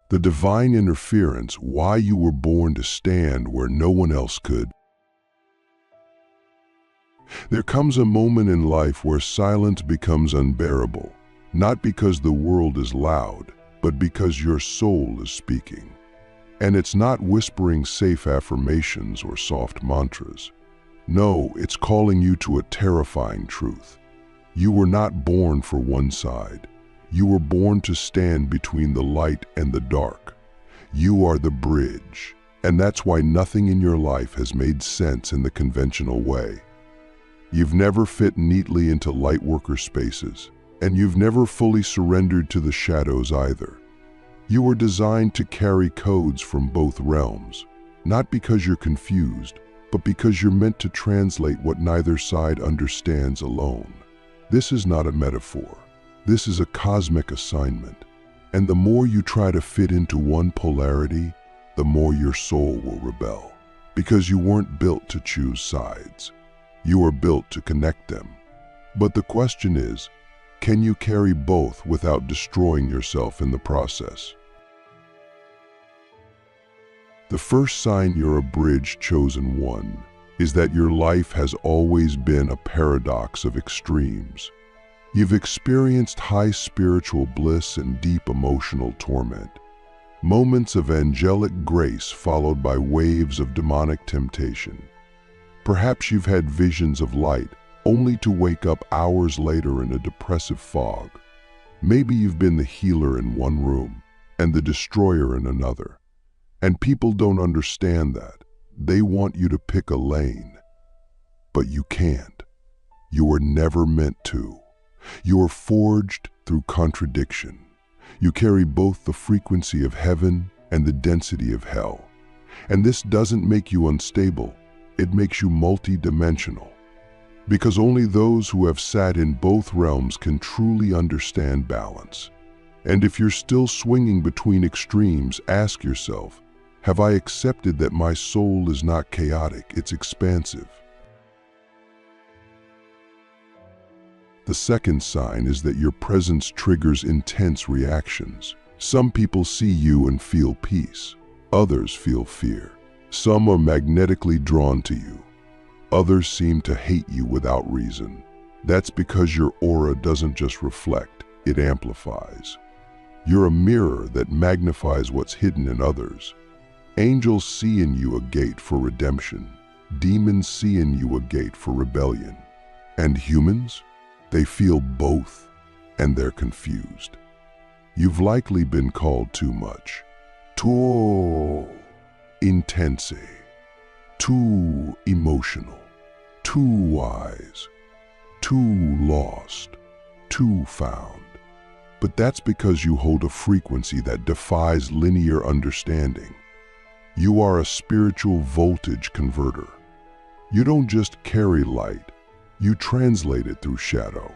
The divine interference, why you were born to stand where no one else could. There comes a moment in life where silence becomes unbearable, not because the world is loud, but because your soul is speaking. And it's not whispering safe affirmations or soft mantras. No, it's calling you to a terrifying truth. You were not born for one side. You were born to stand between the light and the dark. You are the bridge, and that's why nothing in your life has made sense in the conventional way. You've never fit neatly into lightworker spaces, and you've never fully surrendered to the shadows either. You were designed to carry codes from both realms, not because you're confused, but because you're meant to translate what neither side understands alone. This is not a metaphor. This is a cosmic assignment. And the more you try to fit into one polarity, the more your soul will rebel. Because you weren't built to choose sides. You are built to connect them. But the question is, can you carry both without destroying yourself in the process? The first sign you're a bridge chosen one is that your life has always been a paradox of extremes. You've experienced high spiritual bliss and deep emotional torment, moments of angelic grace followed by waves of demonic temptation. Perhaps you've had visions of light only to wake up hours later in a depressive fog. Maybe you've been the healer in one room and the destroyer in another. And people don't understand that. They want you to pick a lane. But you can't. You were never meant to. You are forged through contradiction. You carry both the frequency of heaven and the density of hell. And this doesn't make you unstable. It makes you multi-dimensional. Because only those who have sat in both realms can truly understand balance. And if you're still swinging between extremes, ask yourself, have I accepted that my soul is not chaotic, it's expansive? The second sign is that your presence triggers intense reactions. Some people see you and feel peace. Others feel fear. Some are magnetically drawn to you. Others seem to hate you without reason. That's because your aura doesn't just reflect, it amplifies. You're a mirror that magnifies what's hidden in others. Angels see in you a gate for redemption. Demons see in you a gate for rebellion. And humans? They feel both, and they're confused. You've likely been called too much. Too intense. Too emotional. Too wise. Too lost. Too found. But that's because you hold a frequency that defies linear understanding. You are a spiritual voltage converter. You don't just carry light, you translate it through shadow.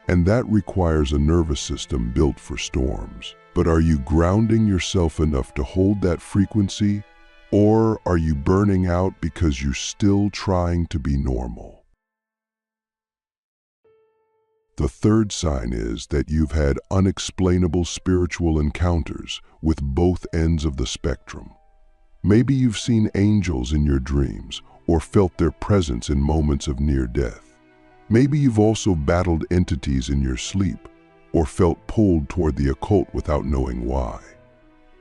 And that requires a nervous system built for storms. But are you grounding yourself enough to hold that frequency? Or are you burning out because you're still trying to be normal? The third sign is that you've had unexplainable spiritual encounters with both ends of the spectrum. Maybe you've seen angels in your dreams or felt their presence in moments of near death. Maybe you've also battled entities in your sleep or felt pulled toward the occult without knowing why.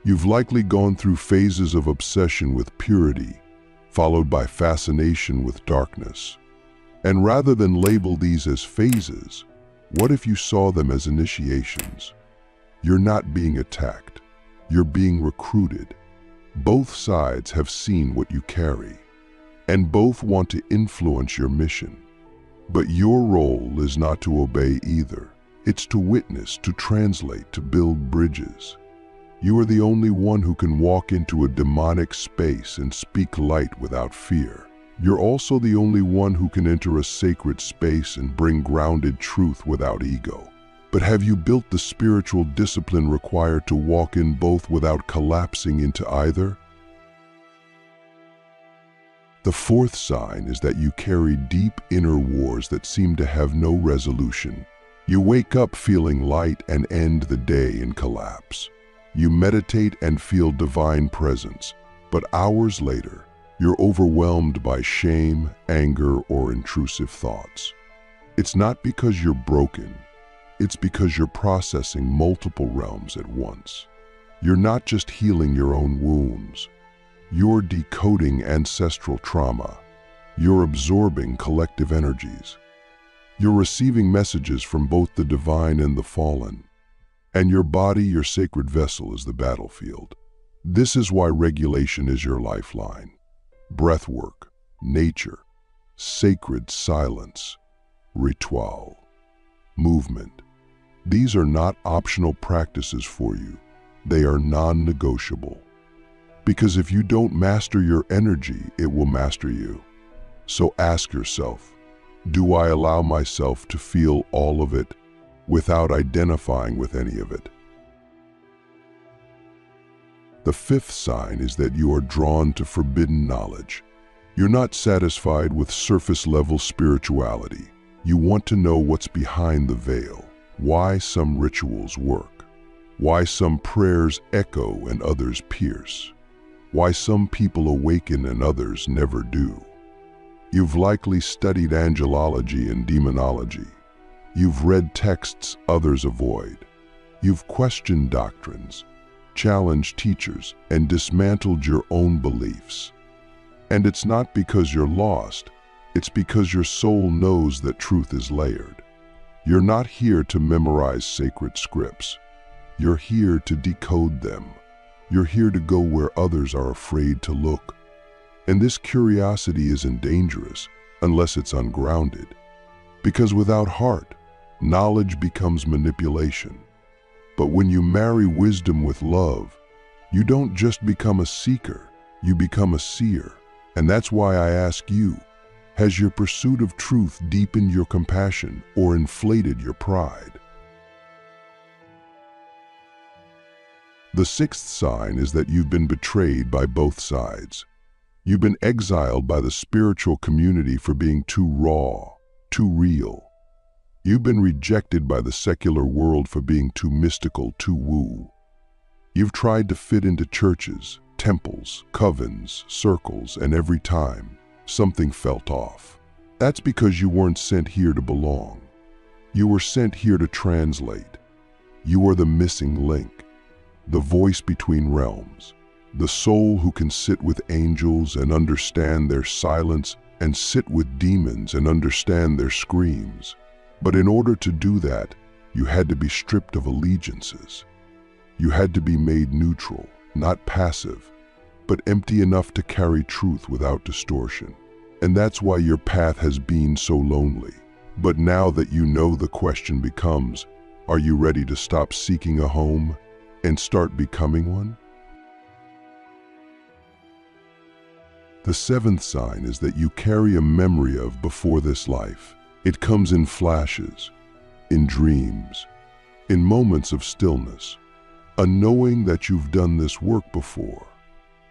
You've likely gone through phases of obsession with purity, followed by fascination with darkness. And rather than label these as phases, what if you saw them as initiations? You're not being attacked, you're being recruited. Both sides have seen what you carry, and both want to influence your mission. But your role is not to obey either. It's to witness, to translate, to build bridges. You are the only one who can walk into a demonic space and speak light without fear. You're also the only one who can enter a sacred space and bring grounded truth without ego. But have you built the spiritual discipline required to walk in both without collapsing into either? The fourth sign is that you carry deep inner wars that seem to have no resolution. You wake up feeling light and end the day in collapse. You meditate and feel divine presence, but hours later, you're overwhelmed by shame, anger, or intrusive thoughts. It's not because you're broken, it's because you're processing multiple realms at once. You're not just healing your own wounds, you're decoding ancestral trauma. You're absorbing collective energies. You're receiving messages from both the divine and the fallen. And your body, your sacred vessel, is the battlefield. This is why regulation is your lifeline. Breath work, nature, sacred silence, ritual, movement. These are not optional practices for you. They are non-negotiable. Because if you don't master your energy, it will master you. So ask yourself, do I allow myself to feel all of it without identifying with any of it? The fifth sign is that you are drawn to forbidden knowledge. You're not satisfied with surface-level spirituality. You want to know what's behind the veil, why some rituals work, why some prayers echo and others pierce, why some people awaken and others never do. You've likely studied angelology and demonology. You've read texts others avoid. You've questioned doctrines, challenged teachers, and dismantled your own beliefs. And it's not because you're lost, it's because your soul knows that truth is layered. You're not here to memorize sacred scripts. You're here to decode them. You're here to go where others are afraid to look. And this curiosity isn't dangerous unless it's ungrounded. Because without heart, knowledge becomes manipulation. But when you marry wisdom with love, you don't just become a seeker, you become a seer. And that's why I ask you, has your pursuit of truth deepened your compassion or inflated your pride? The sixth sign is that you've been betrayed by both sides. You've been exiled by the spiritual community for being too raw, too real. You've been rejected by the secular world for being too mystical, too woo. You've tried to fit into churches, temples, covens, circles, and every time, something felt off. That's because you weren't sent here to belong. You were sent here to translate. You are the missing link, the voice between realms, the soul who can sit with angels and understand their silence and sit with demons and understand their screams. But in order to do that, you had to be stripped of allegiances. You had to be made neutral, not passive, but empty enough to carry truth without distortion. And that's why your path has been so lonely. But now that you know, the question becomes, are you ready to stop seeking a home and start becoming one? The seventh sign is that you carry a memory of before this life. It comes in flashes, in dreams, in moments of stillness, a knowing that you've done this work before,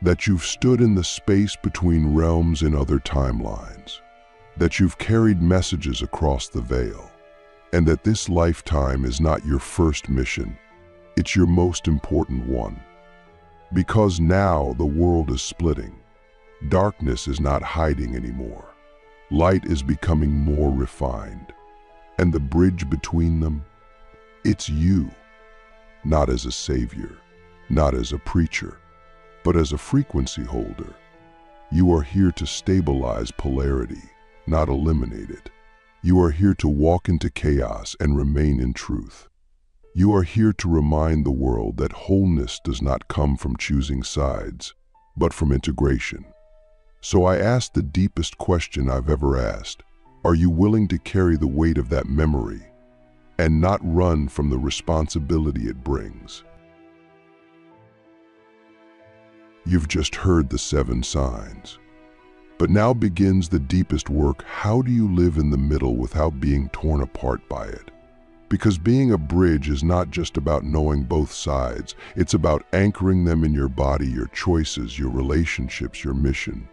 that you've stood in the space between realms in other timelines, that you've carried messages across the veil, and that this lifetime is not your first mission, it's your most important one. Because now the world is splitting. Darkness is not hiding anymore. Light is becoming more refined. And the bridge between them, it's you. Not as a savior, not as a preacher, but as a frequency holder. You are here to stabilize polarity, not eliminate it. You are here to walk into chaos and remain in truth. You are here to remind the world that wholeness does not come from choosing sides, but from integration. So I ask the deepest question I've ever asked. Are you willing to carry the weight of that memory and not run from the responsibility it brings? You've just heard the 7 signs. But now begins the deepest work. How do you live in the middle without being torn apart by it? Because being a bridge is not just about knowing both sides. It's about anchoring them in your body, your choices, your relationships, your mission.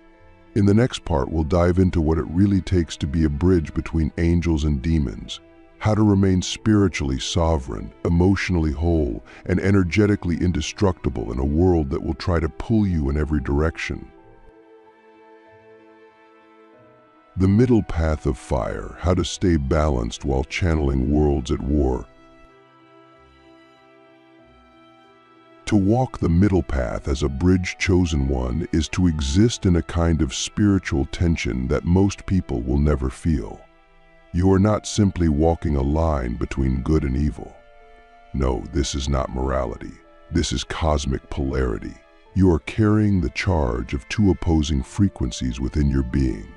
In the next part, we'll dive into what it really takes to be a bridge between angels and demons, how to remain spiritually sovereign, emotionally whole, and energetically indestructible in a world that will try to pull you in every direction. The middle path of fire, how to stay balanced while channeling worlds at war. To walk the middle path as a bridge chosen one is to exist in a kind of spiritual tension that most people will never feel. You are not simply walking a line between good and evil. No, this is not morality. This is cosmic polarity. You are carrying the charge of two opposing frequencies within your being.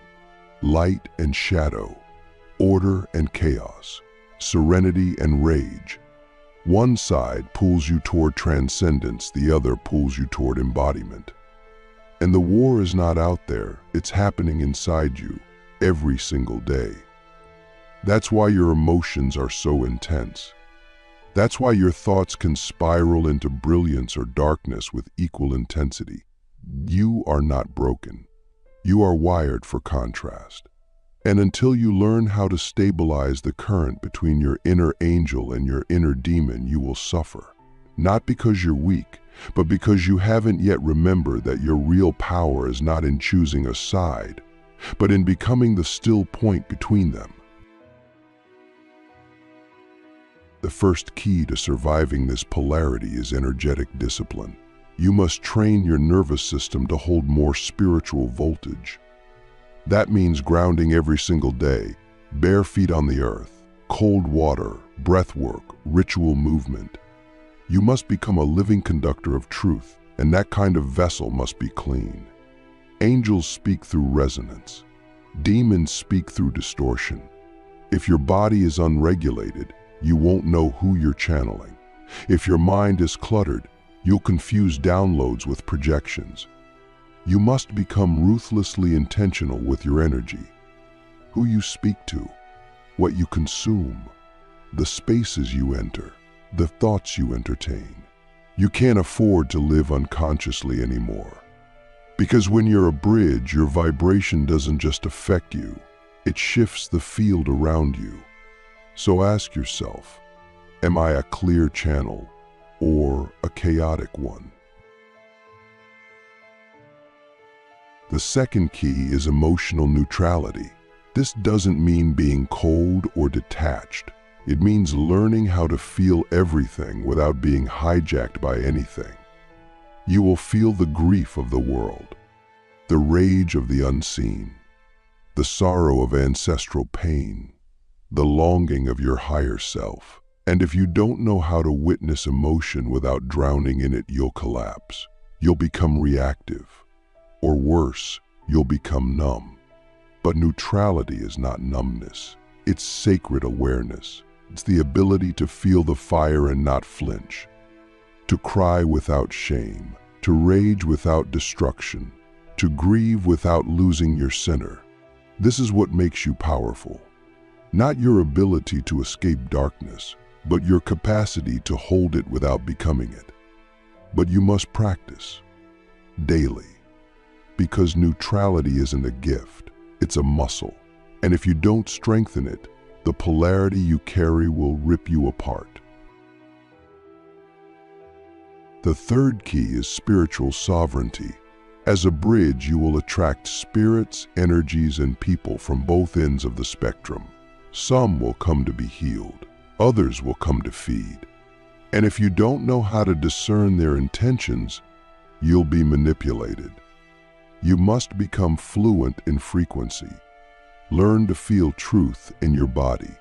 Light and shadow, order and chaos, serenity and rage. One side pulls you toward transcendence, the other pulls you toward embodiment. And the war is not out there, it's happening inside you, every single day. That's why your emotions are so intense. That's why your thoughts can spiral into brilliance or darkness with equal intensity. You are not broken. You are wired for contrast. And until you learn how to stabilize the current between your inner angel and your inner demon, you will suffer. Not because you're weak, but because you haven't yet remembered that your real power is not in choosing a side, but in becoming the still point between them. The first key to surviving this polarity is energetic discipline. You must train your nervous system to hold more spiritual voltage. That means grounding every single day, bare feet on the earth, cold water, breath work, ritual movement. You must become a living conductor of truth, and that kind of vessel must be clean. Angels speak through resonance. Demons speak through distortion. If your body is unregulated, you won't know who you're channeling. If your mind is cluttered, you'll confuse downloads with projections. You must become ruthlessly intentional with your energy. Who you speak to, what you consume, the spaces you enter, the thoughts you entertain. You can't afford to live unconsciously anymore. Because when you're a bridge, your vibration doesn't just affect you, it shifts the field around you. So ask yourself, am I a clear channel or a chaotic one? The second key is emotional neutrality. This doesn't mean being cold or detached. It means learning how to feel everything without being hijacked by anything. You will feel the grief of the world, the rage of the unseen, the sorrow of ancestral pain, the longing of your higher self. And if you don't know how to witness emotion without drowning in it, you'll collapse. You'll become reactive. Or worse, you'll become numb. But neutrality is not numbness. It's sacred awareness. It's the ability to feel the fire and not flinch, to cry without shame, to rage without destruction, to grieve without losing your center. This is what makes you powerful. Not your ability to escape darkness, but your capacity to hold it without becoming it. But you must practice daily, because neutrality isn't a gift, it's a muscle. And if you don't strengthen it, the polarity you carry will rip you apart. The third key is spiritual sovereignty. As a bridge, you will attract spirits, energies, and people from both ends of the spectrum. Some will come to be healed, others will come to feed. And if you don't know how to discern their intentions, you'll be manipulated. You must become fluent in frequency. Learn to feel truth in your body.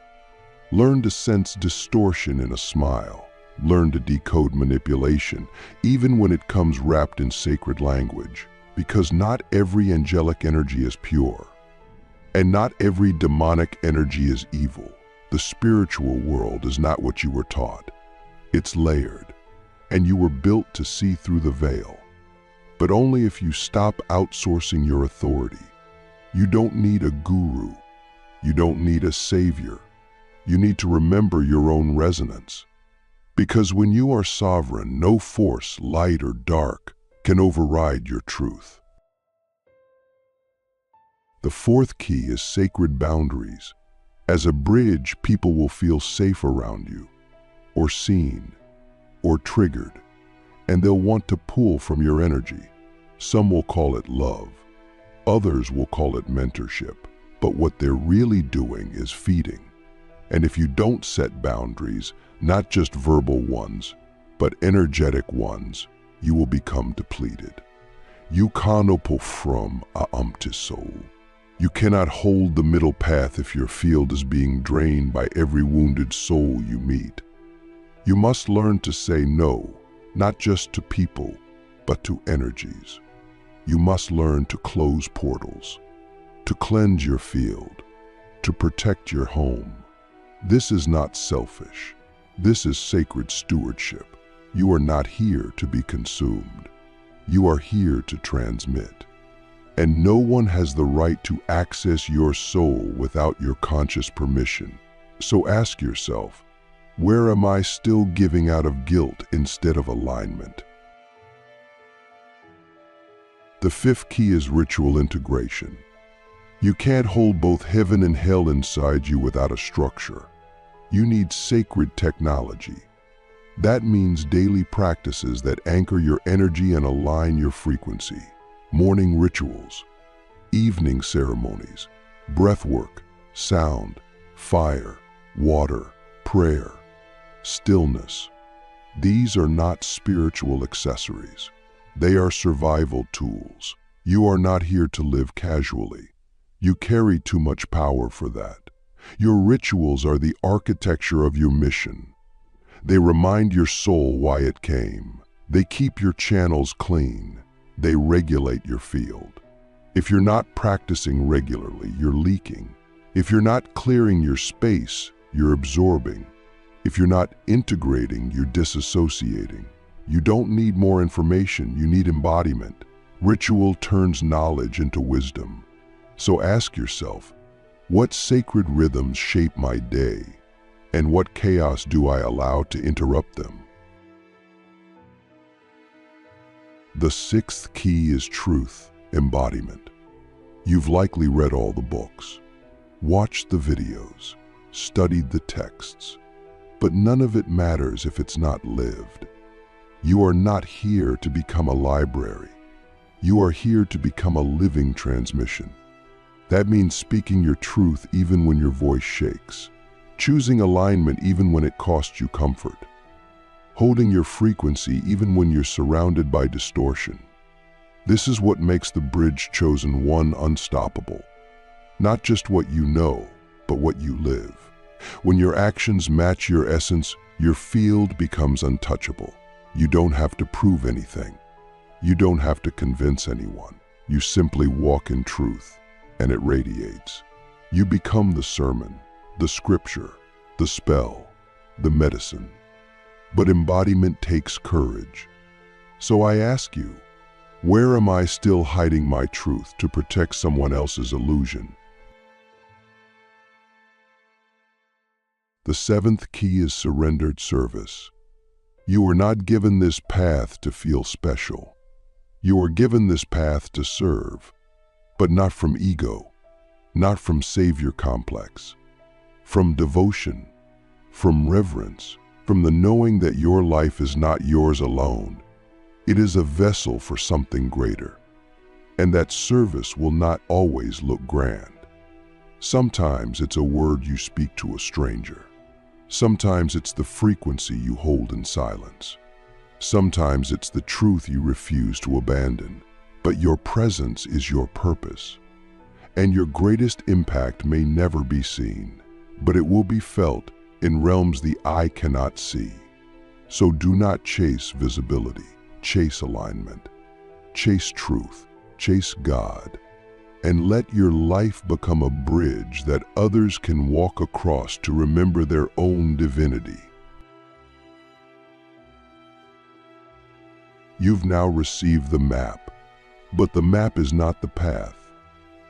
Learn to sense distortion in a smile. Learn to decode manipulation, even when it comes wrapped in sacred language. Because not every angelic energy is pure. And not every demonic energy is evil. The spiritual world is not what you were taught. It's layered, and you were built to see through the veil. But only if you stop outsourcing your authority. You don't need a guru. You don't need a savior. You need to remember your own resonance. Because when you are sovereign, no force, light or dark, can override your truth. The fourth key is sacred boundaries. As a bridge, people will feel safe around you, or seen, or triggered, and they'll want to pull from your energy. Some will call it love. Others will call it mentorship. But what they're really doing is feeding. And if you don't set boundaries, not just verbal ones, but energetic ones, you will become depleted. You can't from a empty soul. You cannot hold the middle path if your field is being drained by every wounded soul you meet. You must learn to say no, not just to people, but to energies. You must learn to close portals, to cleanse your field, to protect your home. This is not selfish. This is sacred stewardship. You are not here to be consumed. You are here to transmit. And no one has the right to access your soul without your conscious permission. So ask yourself, where am I still giving out of guilt instead of alignment? The fifth key is ritual integration. You can't hold both heaven and hell inside you without a structure. You need sacred technology. That means daily practices that anchor your energy and align your frequency. Morning rituals, evening ceremonies, breath work, sound, fire, water, prayer, stillness. These are not spiritual accessories. They are survival tools. You are not here to live casually. You carry too much power for that. Your rituals are the architecture of your mission. They remind your soul why it came. They keep your channels clean. They regulate your field. If you're not practicing regularly, you're leaking. If you're not clearing your space, you're absorbing. If you're not integrating, you're disassociating. You don't need more information, you need embodiment. Ritual turns knowledge into wisdom. So ask yourself, what sacred rhythms shape my day? And what chaos do I allow to interrupt them? The sixth key is truth, embodiment. You've likely read all the books, watched the videos, studied the texts, but none of it matters if it's not lived. You are not here to become a library. You are here to become a living transmission. That means speaking your truth even when your voice shakes, choosing alignment even when it costs you comfort, holding your frequency even when you're surrounded by distortion. This is what makes the bridge chosen one unstoppable. Not just what you know, but what you live. When your actions match your essence, your field becomes untouchable. You don't have to prove anything. You don't have to convince anyone. You simply walk in truth, and it radiates. You become the sermon, the scripture, the spell, the medicine. But embodiment takes courage. So I ask you, where am I still hiding my truth to protect someone else's illusion? The seventh key is surrendered service. You are not given this path to feel special. You are given this path to serve, but not from ego, not from savior complex, from devotion, from reverence, from the knowing that your life is not yours alone. It is a vessel for something greater, and that service will not always look grand. Sometimes it's a word you speak to a stranger. Sometimes it's the frequency you hold in silence. Sometimes it's the truth you refuse to abandon. But your presence is your purpose. And your greatest impact may never be seen, but it will be felt in realms the eye cannot see. So do not chase visibility, chase alignment, chase truth, chase God, and let your life become a bridge that others can walk across to remember their own divinity. You've now received the map, but the map is not the path.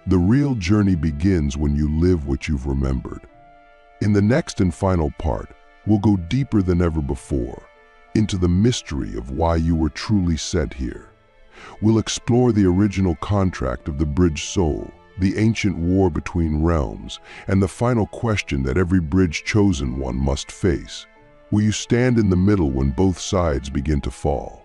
The real journey begins when you live what you've remembered. In the next and final part, we'll go deeper than ever before into the mystery of why you were truly sent here. We'll explore the original contract of the bridge soul, the ancient war between realms, and the final question that every bridge chosen one must face. Will you stand in the middle when both sides begin to fall?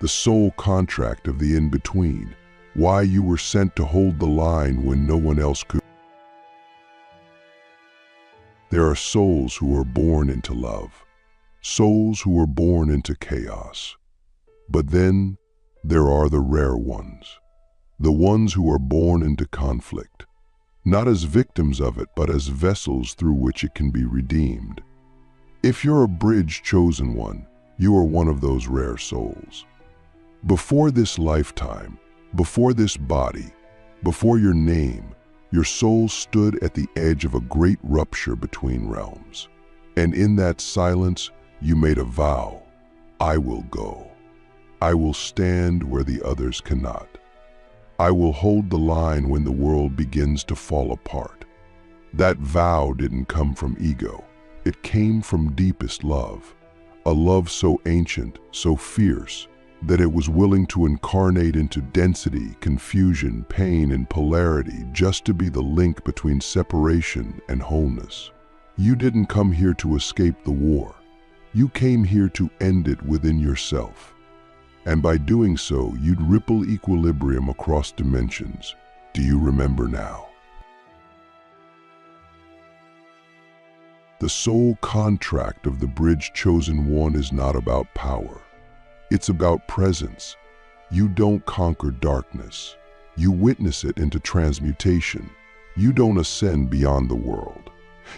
The soul contract of the in-between, why you were sent to hold the line when no one else could. There are souls who are born into love, souls who are born into chaos. But then there are the rare ones, the ones who are born into conflict, not as victims of it, but as vessels through which it can be redeemed. If you're a bridge chosen one, you are one of those rare souls. Before this lifetime, before this body, before your name, your soul stood at the edge of a great rupture between realms. And in that silence, you made a vow. I will go. I will stand where the others cannot. I will hold the line when the world begins to fall apart. That vow didn't come from ego. It came from deepest love, a love so ancient, so fierce, that it was willing to incarnate into density, confusion, pain, and polarity just to be the link between separation and wholeness. You didn't come here to escape the war. You came here to end it within yourself. And by doing so, you'd ripple equilibrium across dimensions. Do you remember now? The soul contract of the bridge chosen one is not about power. It's about presence. You don't conquer darkness. You witness it into transmutation. You don't ascend beyond the world.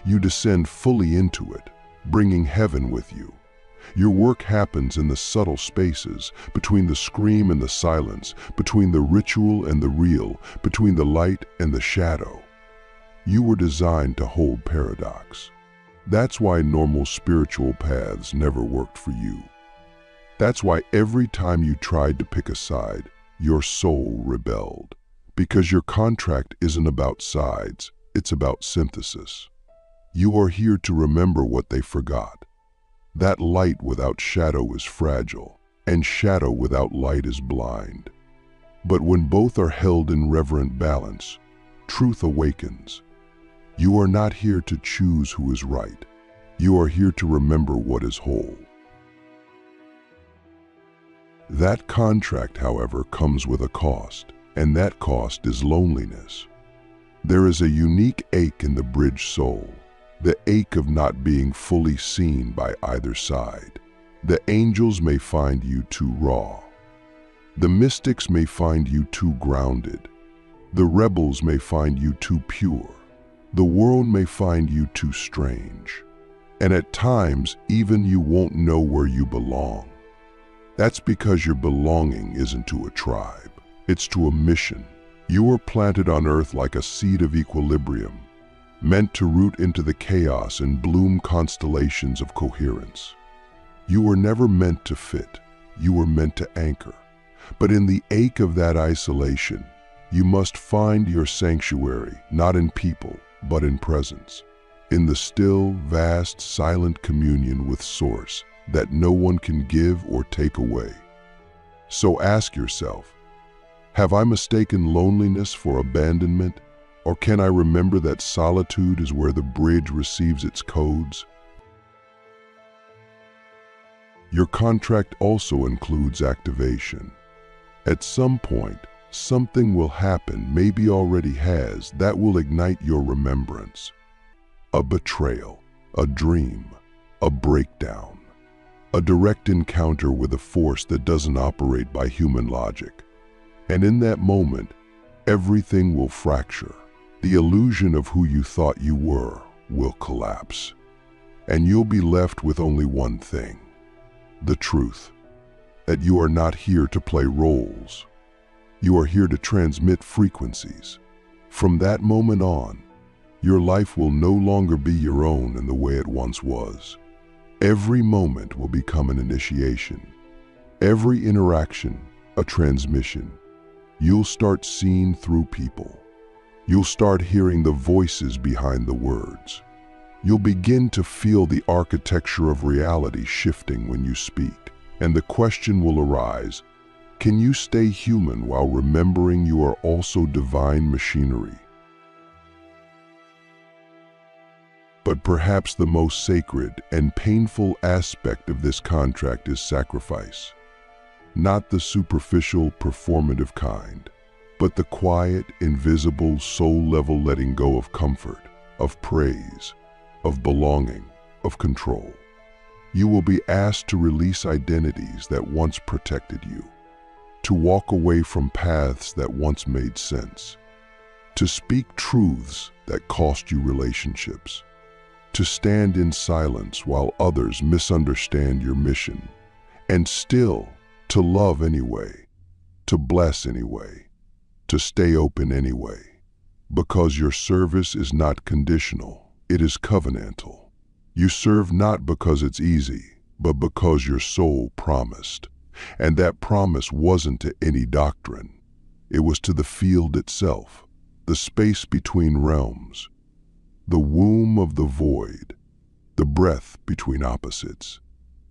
You descend fully into it, bringing heaven with you. Your work happens in the subtle spaces, between the scream and the silence, between the ritual and the real, between the light and the shadow. You were designed to hold paradox. That's why normal spiritual paths never worked for you. That's why every time you tried to pick a side, your soul rebelled. Because your contract isn't about sides, it's about synthesis. You are here to remember what they forgot. That light without shadow is fragile, and shadow without light is blind. But when both are held in reverent balance, truth awakens. You are not here to choose who is right. You are here to remember what is whole. That contract, however, comes with a cost, and that cost is loneliness. There is a unique ache in the bridge soul, the ache of not being fully seen by either side. The angels may find you too raw. The mystics may find you too grounded. The rebels may find you too pure. The world may find you too strange. And at times, even you won't know where you belong. That's because your belonging isn't to a tribe. It's to a mission. You were planted on earth like a seed of equilibrium, meant to root into the chaos and bloom constellations of coherence. You were never meant to fit. You were meant to anchor. But in the ache of that isolation, you must find your sanctuary, not in people, but in presence. In the still, vast, silent communion with Source that no one can give or take away. So ask yourself, have I mistaken loneliness for abandonment? Or can I remember that solitude is where the bridge receives its codes? Your contract also includes activation. At some point, something will happen, maybe already has, that will ignite your remembrance. A betrayal, a dream, a breakdown, a direct encounter with a force that doesn't operate by human logic. And in that moment, everything will fracture. The illusion of who you thought you were will collapse. And you'll be left with only one thing, the truth, that you are not here to play roles. You are here to transmit frequencies. From that moment on, your life will no longer be your own in the way it once was. Every moment will become an initiation. Every interaction, a transmission. You'll start seeing through people. You'll start hearing the voices behind the words. You'll begin to feel the architecture of reality shifting when you speak. And the question will arise, Can you stay human while remembering you are also divine machinery? But perhaps the most sacred and painful aspect of this contract is sacrifice. Not the superficial, performative kind, but the quiet, invisible, soul-level letting go of comfort, of praise, of belonging, of control. You will be asked to release identities that once protected you, to walk away from paths that once made sense, to speak truths that cost you relationships, to stand in silence while others misunderstand your mission, and still to love anyway, to bless anyway, to stay open anyway, because your service is not conditional, it is covenantal. You serve not because it's easy, but because your soul promised. And that promise wasn't to any doctrine. It was to the field itself, the space between realms, the womb of the void, the breath between opposites.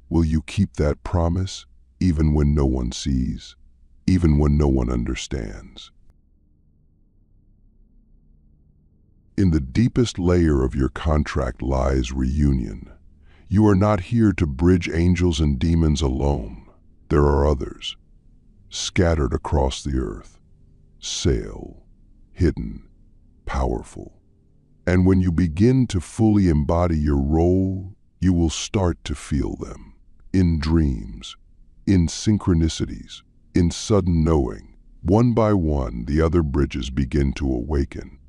Will you keep that promise even when no one sees, even when no one understands? In the deepest layer of your contract lies reunion. You are not here to bridge angels and demons alone. There are others, scattered across the earth, sail, hidden, powerful. And when you begin to fully embody your role, you will start to feel them, in dreams, in synchronicities, in sudden knowing. One by one, the other bridges begin to awaken.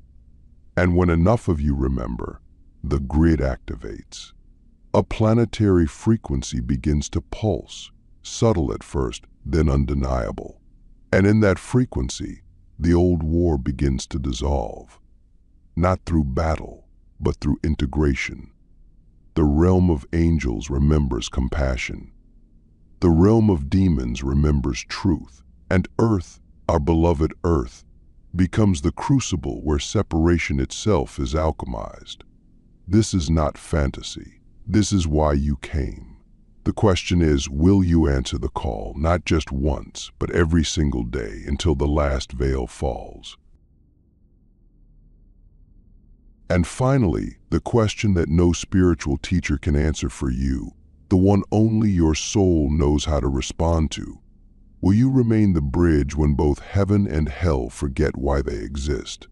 And when enough of you remember, the grid activates. A planetary frequency begins to pulse, subtle at first, then undeniable. And in that frequency, the old war begins to dissolve. Not through battle, but through integration. The realm of angels remembers compassion. The realm of demons remembers truth. And Earth, our beloved Earth, becomes the crucible where separation itself is alchemized. This is not fantasy. This is why you came. The question is, will you answer the call, not just once, but every single day until the last veil falls? And finally, the question that no spiritual teacher can answer for you, the one only your soul knows how to respond to. Will you remain the bridge when both heaven and hell forget why they exist?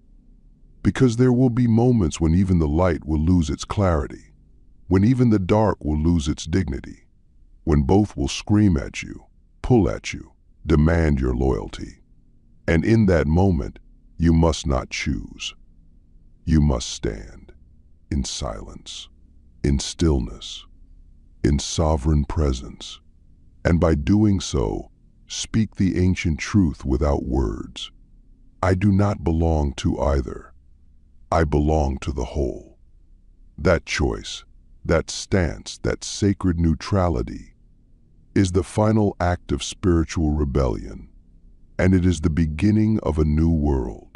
Because there will be moments when even the light will lose its clarity, when even the dark will lose its dignity, when both will scream at you, pull at you, demand your loyalty. And in that moment, you must not choose. You must stand in silence, in stillness, in sovereign presence. And by doing so, speak the ancient truth without words. I do not belong to either. I belong to the whole. That choice, that stance, that sacred neutrality is the final act of spiritual rebellion, and it is the beginning of a new world.